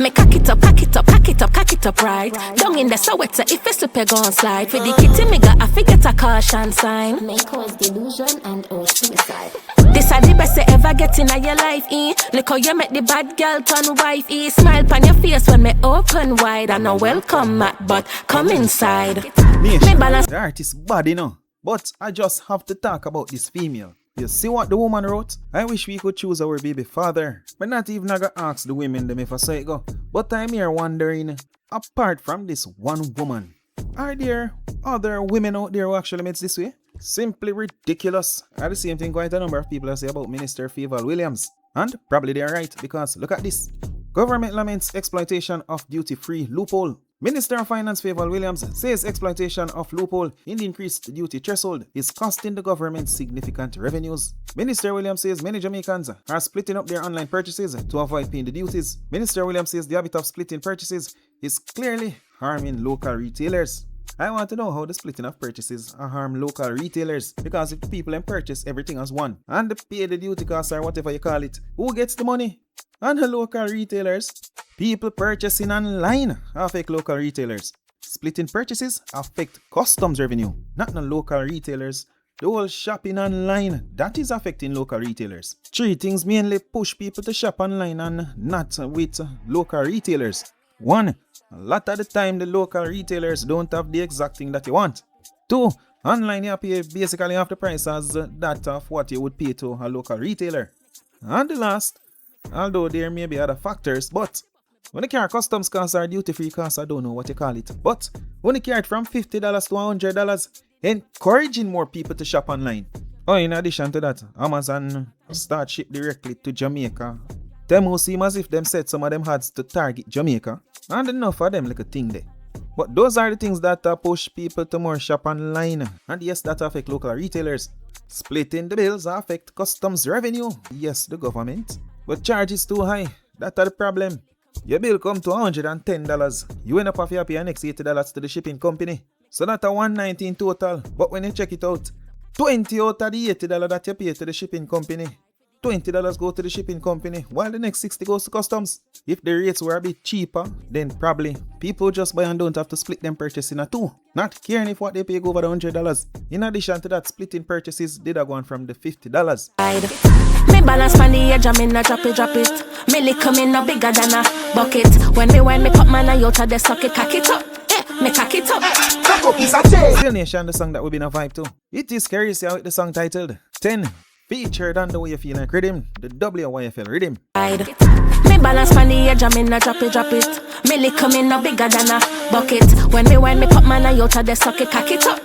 me cock it up, cock it up, cock it up, cock it up right. Down in the Soweto, if you slip, you gon' slide. For the kitty, me got a figure a caution sign. May cause delusion and or suicide. This are the best you ever get in your life, eh? Look how you make the bad girl turn wife, eh? Smile on your face when me open wide. I know welcome, Matt, but come inside. Me balance. The artist bad, you know. But I just have to talk about this female. You see what the woman wrote? I wish we could choose our baby father. But not even I got ask the women them if I say it go. But I'm here wondering, apart from this one woman, are there other women out there who actually makes this way? Simply ridiculous. I the same thing quite a number of people say about Minister Vybz Williams. And probably they are right, because look at this. Government laments exploitation of duty-free loophole. Minister of Finance Vybz Williams says exploitation of loophole in the increased duty threshold is costing the government significant revenues. Minister Williams says many Jamaicans are splitting up their online purchases to avoid paying the duties. Minister Williams says the habit of splitting purchases is clearly harming local retailers. I want to know how the splitting of purchases harm local retailers, because if the people purchase everything as one and they pay the duty costs or whatever you call it, who gets the money? And the local retailers. People purchasing online affect local retailers. Splitting purchases affect customs revenue, not the local retailers. The whole shopping online, that is affecting local retailers. Three things mainly push people to shop online and not with local retailers. One, a lot of the time the local retailers don't have the exact thing that you want. Two, online you pay basically half the price as that of what you would pay to a local retailer. And the last, although there may be other factors, but when you carry customs costs or duty-free costs, I don't know what you call it, but when you carry it from $50 to $100, encouraging more people to shop online. Oh, in addition to that, Amazon start ship directly to Jamaica. Them who seem as if them said some of them had to target Jamaica, and enough of them like a thing there. But those are the things that push people to more shop online, and yes, that affect local retailers. Splitting the bills affect customs revenue, yes, the government. But charge is too high, that's the problem. Your bill come to $110, you end up having to pay an next $80 to the shipping company. So that's a $190 in total, but when you check it out, $20 out of the $80 that you pay to the shipping company, $20 go to the shipping company, while the next $60 goes to customs. If the rates were a bit cheaper, then probably people just buy and don't have to split them purchasing a two. Not caring if what they pay go over the $100. In addition to that, splitting purchases did have gone from the $50. Me balance on the edge, I'm in a drop it. Me lick come in no bigger than a bucket. When me pop man a out of the socket, cock it up. Me cock it up. Cock up is a chain. Still Nation, the song that we been a vibe to. It is Kerrecia with the song titled 10. Featured on the Way You Feel Like Rhythm, the WYFL Rhythm. Me balance on the edge, I'm in a drop it. Me lick come in no bigger than a bucket. When me pop man a out of the socket, cock it up.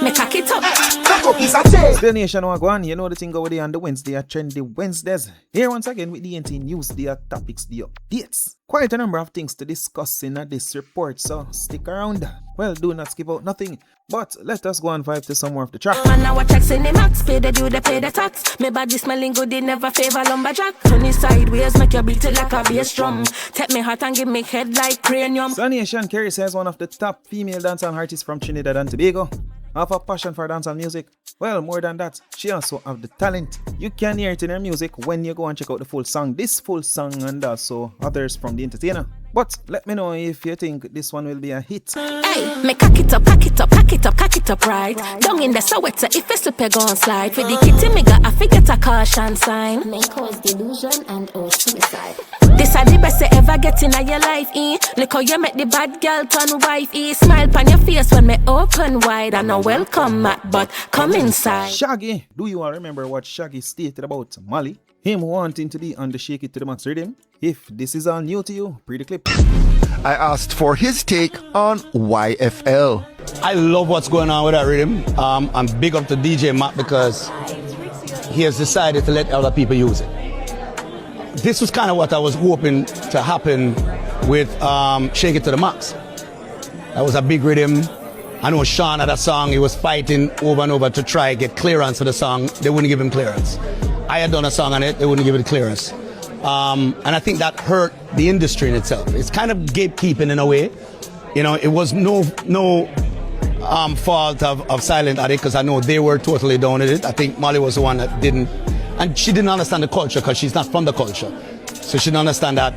Me cock it up. Cock up is a chain. Still Nation, wagwan, you know the thing over there on the Wednesday are trendy Wednesdays. Here once again with the NT news, the topics, the updates. Quite a number of things to discuss in this report, so stick around. Well, do not skip out nothing. But let us go and vibe to some more of the track. Man, now what checks in the max, pay the due, they pay the tax. Me body smelling good, they never favor lumberjack. Turn it sideways, make you beat it like a bass drum. Take me heart and give me head like cranium. Nation, Kerrecia is one of the top female dancehall artists from Trinidad and Tobago. Have a passion for dancehall music. Well, more than that, she also have the talent. You can hear it in her music when you go and check out the full song. This full song and also others from The Entertainer. But let me know if you think this one will be a hit. Hey, me cock it up, cock it up, cock it up, cock it up right. Down in the Soweto, if you slip, you gon' slide. For the kitty, me got a figure a caution sign. May cause delusion and or suicide. This are the best you ever get in your life, eh? Look how you make the bad girl turn wife, eh? Smile on your face when me open wide. I know welcome, Matt, but come inside. Shaggy, do you all remember what Shaggy stated about Mali? Him wanting to be on the Shake It to the Max rhythm? If this is all new to you, pre the clip. I asked for his take on YFL. I love what's going on with that rhythm. I'm big up to DJ Matt because he has decided to let other people use it. This was kind of what I was hoping to happen with Shake It to the Max. That was a big rhythm. I know Sean had a song, he was fighting over and over to try get clearance for the song. They wouldn't give him clearance. I had done a song on it, they wouldn't give it clearance. And I think that hurt the industry in itself. It's kind of gatekeeping in a way. You know, it was no fault of Silent Addict because I know they were totally down with it. I think Mali was the one that didn't, and she didn't understand the culture because she's not from the culture. So she didn't understand that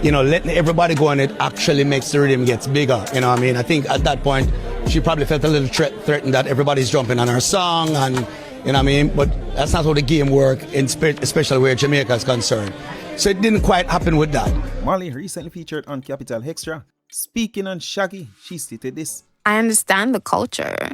letting everybody go on it actually makes the rhythm gets bigger. You know what I mean? I think at that point, she probably felt a little threatened that everybody's jumping on her song, and you know what I mean? But that's not how the game works, especially where Jamaica is concerned. So it didn't quite happen with that. Mali recently featured on Capital Extra. Speaking on Shaggy, she stated this. I understand the culture.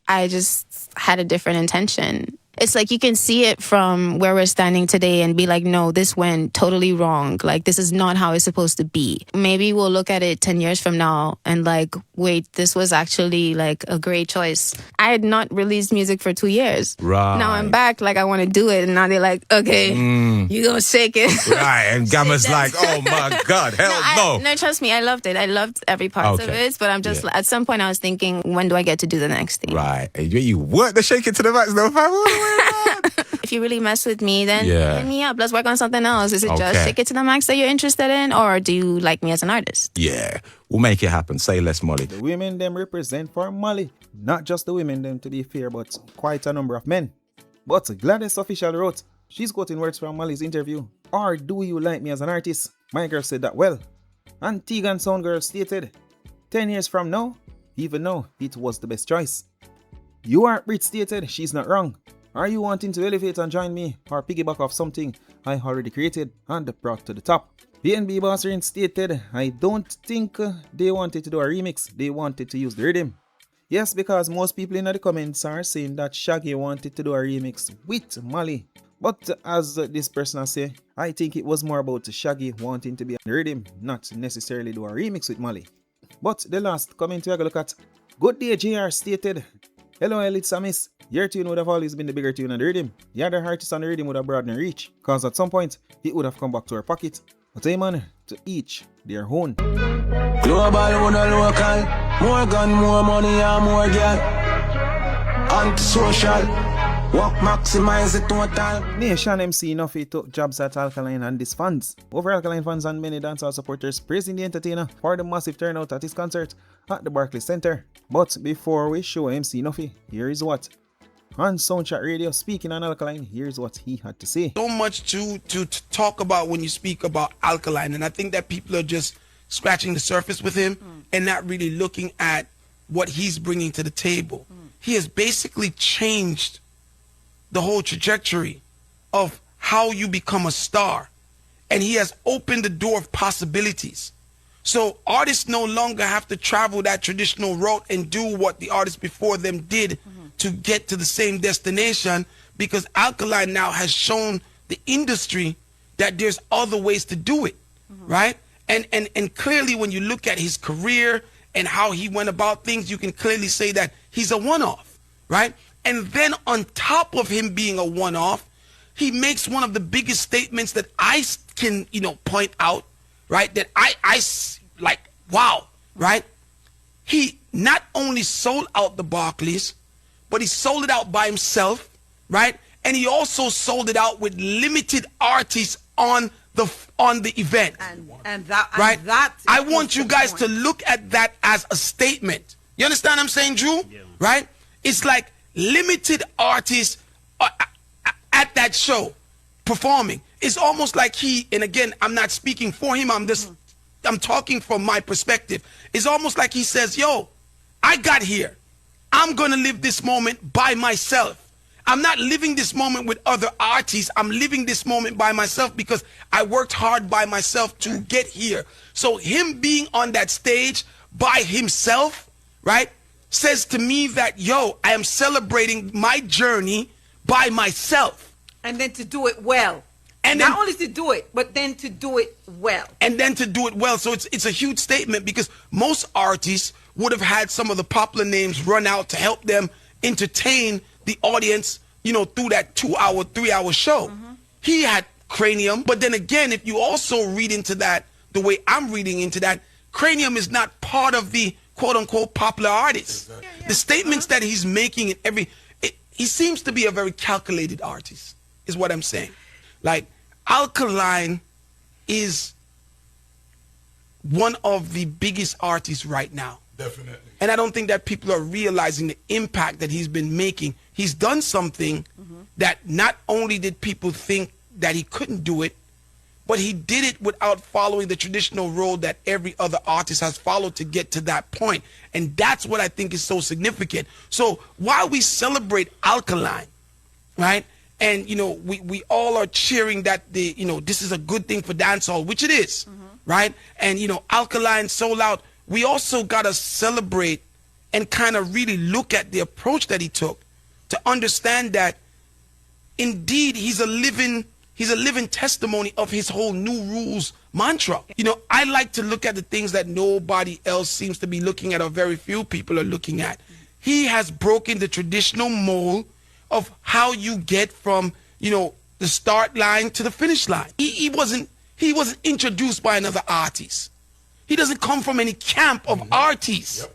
I just had a different intention. It's like you can see it from where we're standing today and be like, no, this went totally wrong. Like, this is not how it's supposed to be. Maybe we'll look at it 10 years from now and like, wait, this was actually like a great choice. I had not released music for 2 years. Right. Now I'm back, like I want to do it. And now they're like, okay, you gonna shake it. Right. And Gamma's like, oh my God, hell no. No, trust me, I loved it. I loved every part of it. But I'm just, at some point I was thinking, when do I get to do the next thing? Right. And you work the shake it to the max, no fam. If you really mess with me, then Yeah. hit me up. Let's work on something else. Is it just Okay. shake it to the max that you're interested in, or do you like me as an artist? Yeah. We'll make it happen. Say less, Molly. The women them represent for Mali. Not just the women them to be fair, but quite a number of men. But Gladys Official wrote, she's quoting words from Mali's interview. Or do you like me as an artist? My girl said that well. And Tegan Sound Girl stated, 10 years from now, even now, it was the best choice. You Are Brit stated, she's not wrong. Are you wanting to elevate and join me or piggyback off something I already created and brought to the top? BNB Bosserin stated, I don't think they wanted to do a remix, they wanted to use the rhythm. Yes, because most people in the comments are saying that Shaggy wanted to do a remix with Mali. But as this person has said, I think it was more about Shaggy wanting to be on the rhythm, not necessarily do a remix with Mali. But the last comment we're going to look at, Good Day JR stated, hello, it's Miss. Your tune would have always been the bigger tune on the rhythm. The other artist on the rhythm would have broadened reach, cause at some point, it would have come back to her pocket. But hey man, to each their own. Global, one local. More gun, more money, and more girl. Antisocial. Work maximize the total. Nation MC Nuffy took jobs at Alkaline and his fans. Over Alkaline fans and many dancehall supporters praising the entertainer for the massive turnout at his concert at the Barclays Center. But before we show MC Nuffy, here is what. On Soundchat Radio, speaking on Alkaline, here's what he had to say. So much to talk about when you speak about Alkaline, and I think that people are just scratching the surface with him and not really looking at what he's bringing to the table. He has basically changed the whole trajectory of how you become a star, and he has opened the door of possibilities. So artists no longer have to travel that traditional route and do what the artists before them did to get to the same destination, because Alkaline now has shown the industry that there's other ways to do it, right? And clearly when you look at his career and how he went about things, you can clearly say that he's a one-off, right? And then on top of him being a one-off, he makes one of the biggest statements that I can, point out, right? That I like, wow, right? He not only sold out the Barclays, but he sold it out by himself, right? And he also sold it out with limited artists on the event. And that, right? And that I want you guys to look at that as a statement. You understand what I'm saying, Drew? Yeah. Right? It's like limited artists at that show performing. It's almost like he, and again, I'm not speaking for him, I'm talking from my perspective. It's almost like he says, yo, I got here. I'm going to live this moment by myself. I'm not living this moment with other artists. I'm living this moment by myself because I worked hard by myself to get here. So him being on that stage by himself, right, says to me that, yo, I am celebrating my journey by myself. And then to do it well. And not only to do it, but then to do it well. And then to do it well. So it's a huge statement, because most artists would have had some of the popular names run out to help them entertain the audience, through that 2-hour, 3-hour show. He had Cranium, but then again, if you also read into that the way I'm reading into that, Cranium is not part of the quote-unquote popular artists. Exactly. The statements that he's making in he seems to be a very calculated artist, is what I'm saying. Like, Alkaline is one of the biggest artists right now. Definitely. And I don't think that people are realizing the impact that he's been making. He's done something that not only did people think that he couldn't do it, but he did it without following the traditional road that every other artist has followed to get to that point. And that's what I think is so significant. So while we celebrate Alkaline, right, and, you know, we all are cheering that this is a good thing for dancehall, which it is, right? And, you know, Alkaline sold out. We also got to celebrate and kind of really look at the approach that he took to understand that indeed he's a living testimony of his whole new rules mantra. You know, I like to look at the things that nobody else seems to be looking at, or very few people are looking at. He has broken the traditional mold of how you get from, you know, the start line to the finish line. He wasn't introduced by another artist. He doesn't come from any camp of artists,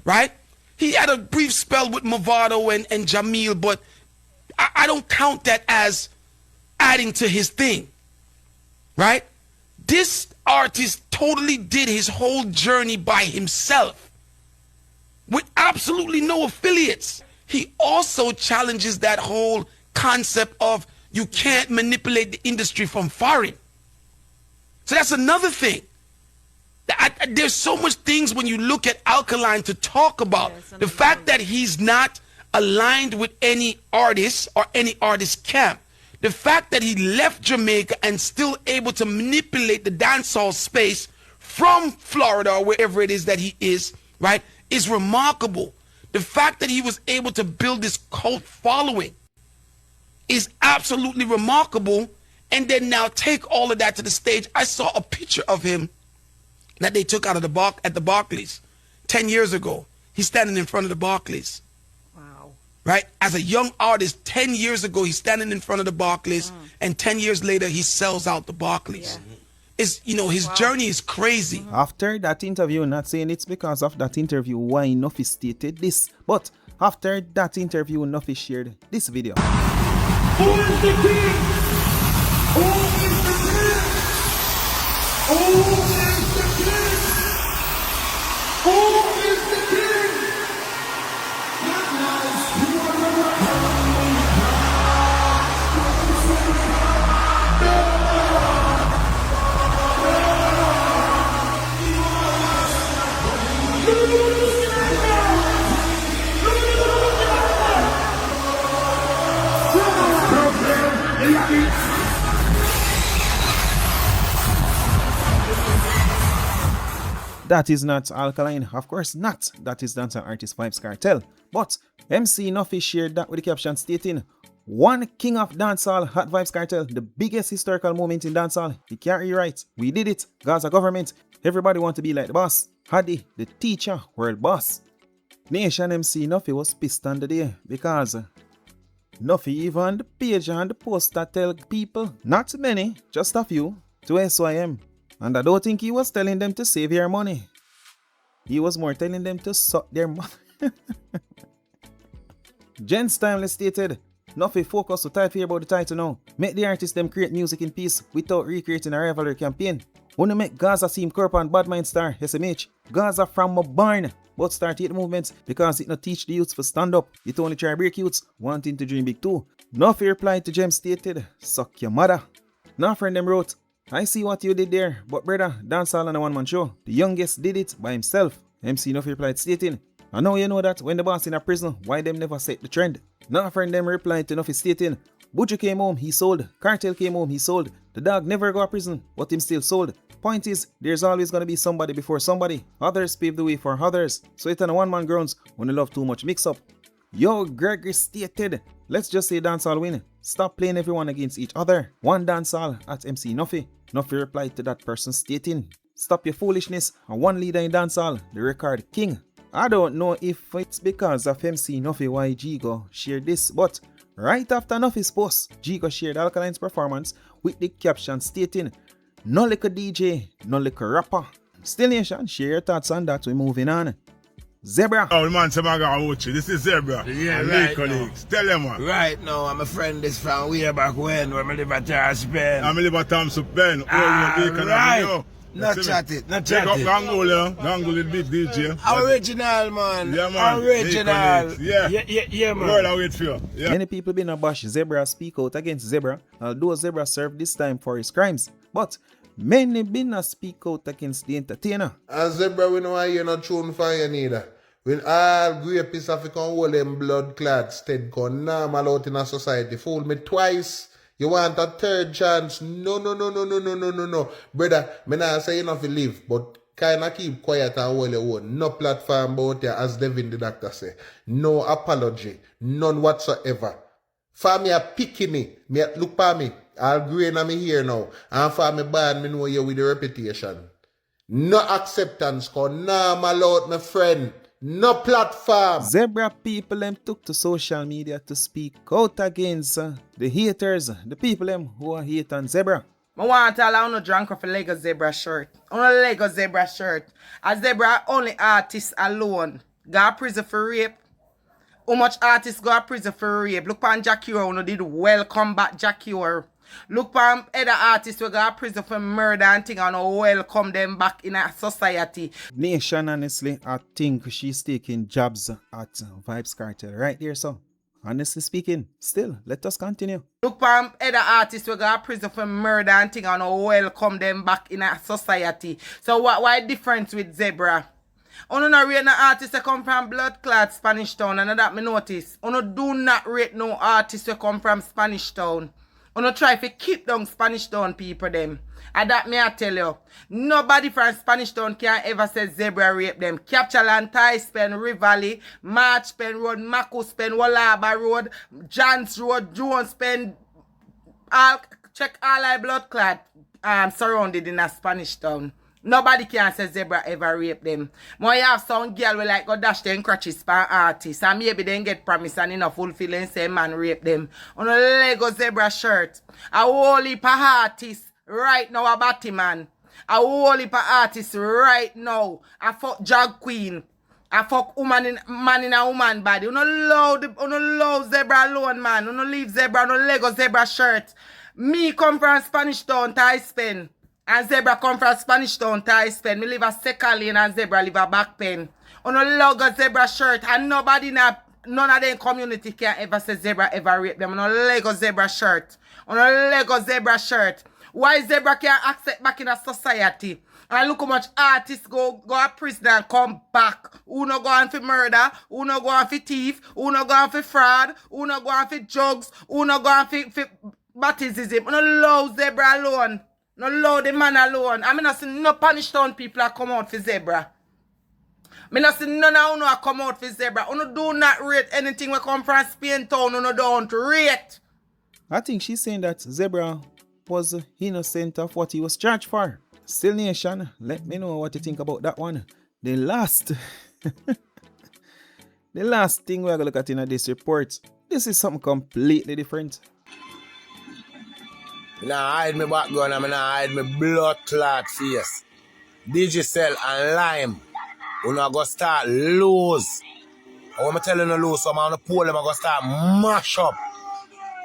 right? He had a brief spell with Movado and Jamil, but I don't count that as adding to his thing, right? This artist totally did his whole journey by himself with absolutely no affiliates. He also challenges that whole concept of you can't manipulate the industry from foreign. So that's another thing. There's so much things when you look at Alkaline to talk about. The fact that he's not aligned with any artist or any artist camp. The fact that he left Jamaica and still able to manipulate the dancehall space from Florida or wherever it is that he is, right, is remarkable. The fact that he was able to build this cult following is absolutely remarkable. And then now take all of that to the stage. I saw a picture of him that they took out of at the Barclays 10 years ago. He's standing in front of the Barclays. Wow. Right? As a young artist, 10 years ago, he's standing in front of the Barclays, and 10 years later, he sells out the Barclays. Yeah. His journey is crazy. After that interview, not saying it's because of that interview why Nuffy stated this, but after that interview, Nuffy shared this video. Who is the king? Who is the king? Who is the king? Who is the king? That is not Alkaline, of course not. That is dancehall artist Vybz Kartel. But MC Nuffy shared that with the caption stating, "One king of dancehall at Vybz Kartel, the biggest historical moment in dancehall. He can't rewrite. We did it. Gaza government. Everybody want to be like the boss. Hadi, the teacher, world boss." Nation MC Nuffy was pissed on the day because Nuffy even on the page and the post that tell people, not many, just a few, to SYM. And I don't think he was telling them to save your money. He was more telling them to suck their mouth. Jens Timeless stated, "Nuffy focus to type here about the title now. Make the artists them create music in peace without recreating a rivalry campaign. Wanna make Gaza seem corp and bad mind star, SMH. Gaza from my barn. But start hate movements because it not teach the youths for stand up. It only try break youths wanting to dream big too." Nuffy replied to Jem stated, "Suck your mother." Now friend them wrote, "I see what you did there, but brother, dancehall on a one-man show. The youngest did it by himself." MC Nuffy replied stating, "I know you know that when the boss in a prison, why them never set the trend?" Now friend them replied to Nuffy stating, "Buju came home, he sold. Kartel came home, he sold. The dog never go to prison, but him still sold. Point is, there's always gonna be somebody before somebody. Others pave the way for others. So it's on a one-man grounds when you love too much mix-up." Yo, Gregory stated, "Let's just say dancehall win. Stop playing everyone against each other. One dancehall at MC Nuffy." Nuffy replied to that person stating, "Stop your foolishness and one leader in dancehall, the record king." I don't know if it's because of MC Nuffy why Jigo shared this, but right after Nuffy's post, Jigo shared Alkaline's performance with the caption stating, "No lick a DJ, no lick a rapper." Still Nation, share your thoughts on that. We're moving on. Zebra. Oh, man, this is Zebra. Yeah, and right colleagues. Tell them, man. Right now, I'm a friend this from way back when I live at Spain. I live at Thompson Pen. Right. Not You see me? chat it, not Check chat up it. Gangle, yeah. Gangle is big DJ. Original, man. Yeah, man. Original. Yeah. Yeah, man. Word I wait for you. Yeah. Many people been a bash Zebra speak out against Zebra, although Zebra served this time for his crimes. But many been a speak out against the entertainer. And Zebra, we know you no tune for you neither. When all great piece of hold them blood clad stead con normal out in a society. Fool me twice. You want a third chance? No. Brother, me not say you not live, but kinda keep quiet and hold your own. No platform about you, as Devin the doctor say. No apology. None whatsoever. For me a picking me look for me. I'll grain on me here now. And for me bad, me know you with the reputation. No acceptance, cause normal out, my friend. No platform. Zebra people them took to social media to speak out against the haters, the people them who are hate on Zebra. I want to allow no drunk of a Lego Zebra shirt. On a Lego Zebra shirt. A Zebra only artist alone. Got prison for rape. How much artists got prison for rape? Look on Jackie Orr, did well combat Jackie Orr. Look on other artists who got prison for murder and thing and welcome them back in a society. Nation, honestly, I think she's taking jobs at Vybz Kartel right there, so honestly speaking, still, let us continue. Look on other artists who got prison for murder and thing and welcome them back in a society. So why difference with Zebra? Uno not rate no artist that come from blood clot Spanish Town, and that me notice. Uno do not rate no artist that come from Spanish Town. Uno try to keep down Spanish Town people them. And that me I tell you. Nobody from Spanish Town can ever say Zebra rape them. Capture Land, Pen, Rivalry, March Pen Road, Marcus Pen, Wallaba Road, Johns Road, Jones Pen, check all our blood clot surrounded in a Spanish Town. Nobody can say Zebra ever rape them. More you have some girl will like go dash them crutches for artists and maybe they get promise and enough fulfilling say man rape them. On a Lego Zebra shirt. A whole heap of artists right now a Batman. A whole heap of artists right now. A fuck drag queen. A fuck man in a woman body. You love Zebra alone, man. You leave Zebra on a Lego Zebra shirt. Me come from Spanish Town, Pen. And Zebra come from Spanish Town, Pen. Me live a second lane and Zebra live a back pen. On a logo Zebra shirt and nobody none of them community can ever say Zebra ever rape them. On a Lego Zebra shirt. On a Lego Zebra shirt. Why Zebra can't accept back in a society? And look how much artists go to prison and come back. Who no go on for murder, who no go on for thief, who no go on for fraud, who no go on for drugs, who no go on for baptism. No love Zebra alone. No love the man alone. I mean, I see no Spanish Town people that come out for Zebra. I mean, I see none of you come out for Zebra. You do not rate anything that come from Spain Town. You don't rate. I think she's saying that Zebra was innocent of what he was charged for. Still Nation, let me know what you think about that one. The last thing we're going to look at in this report, this is something completely different. I hide my background and I hide my blood clot face. Digicel and Lime. We're not going to start lose. I want to tell you to lose, so I'm going to pull them and going to start mash up.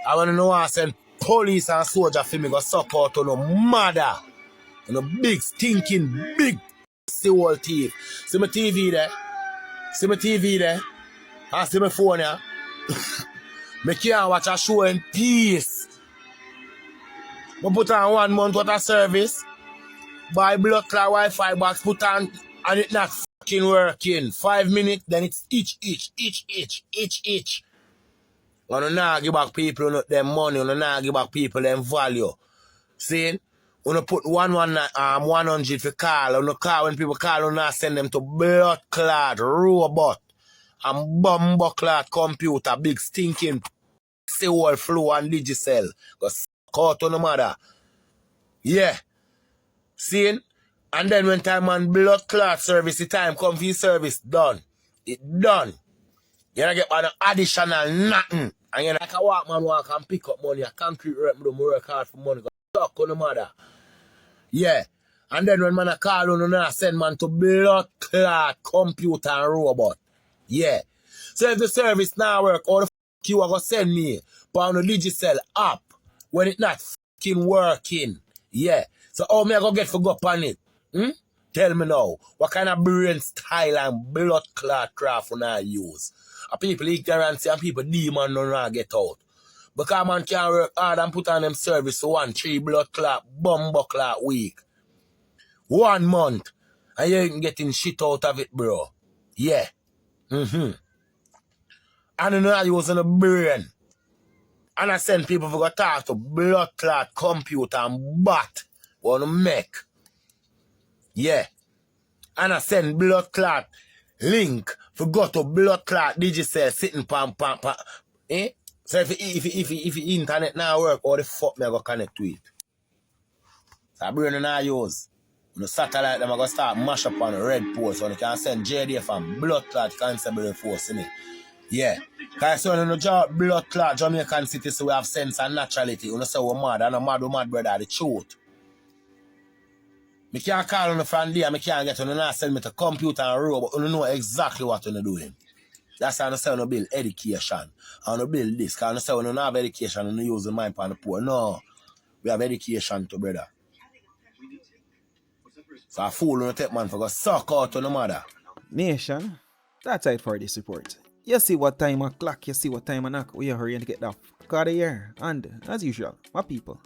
I want to know I send police and soldier for me to support to no mother. No big stinking big whole thief. See my TV there? See my TV there? And see my phone here? Me can't watch a show in peace. I put on 1 month worth of service, buy blood clot Wi-Fi box, put on, and it's not fucking working. 5 minutes, then it's itch. You not give back people them money, you not give back people them value. See? You put 100 for call, you call when people call, you not send them to blood clot robot and bumbo clot computer, big stinking whole flow and digicel. Caught on the mother. Yeah. See? And then when time on blood clot service, the time come for your service done. It done. You don't get an additional nothing. And you like a walk man walk and pick up money. I can't work hard for money. Talk on the mother. Yeah. And then when man a call on and send man to blood clot computer and robot. Yeah. So if the service now work, all the you are gonna send me on the Digicel app when it not fucking working. Yeah. So how me I go get for go up on it? Tell me now, what kind of brain style and blood clot craft when I use? A people ignorance and people demon don't know get out. Because man can work hard and put on them service for 3 blood clot, bumbo clot week. 1 month. And you ain't getting shit out of it, bro. Yeah. And you know I use on the brain. And I send people to go talk to blood clot computer and bot. Wanna make. Yeah. And I send blood clot link for go to blood clot digicel sitting pam. Eh? So if the internet now work, how the fuck me I go connect to it? So I brain and I use. When the satellite them I go start mash up on the red post so they can send JDF and blood clot constabulary force in it. Yeah. Because so when you draw blood clot Jamaican city so we have sense and naturality. You know say we're mad and we mad brother the truth. I can't call on the front day and I can't get on and send me to computer and robot. You know exactly what you're doing. That's how I say you build education. And you build this. Because I say when you don't have education and you use the mind for the poor. No. We have education too, brother. So a fool on the take man for go suck out to the mother. Nation, that's it for this report. You see what time o'clock, you see what time o'clock. We are hurrying to get that car here. And as usual, my people,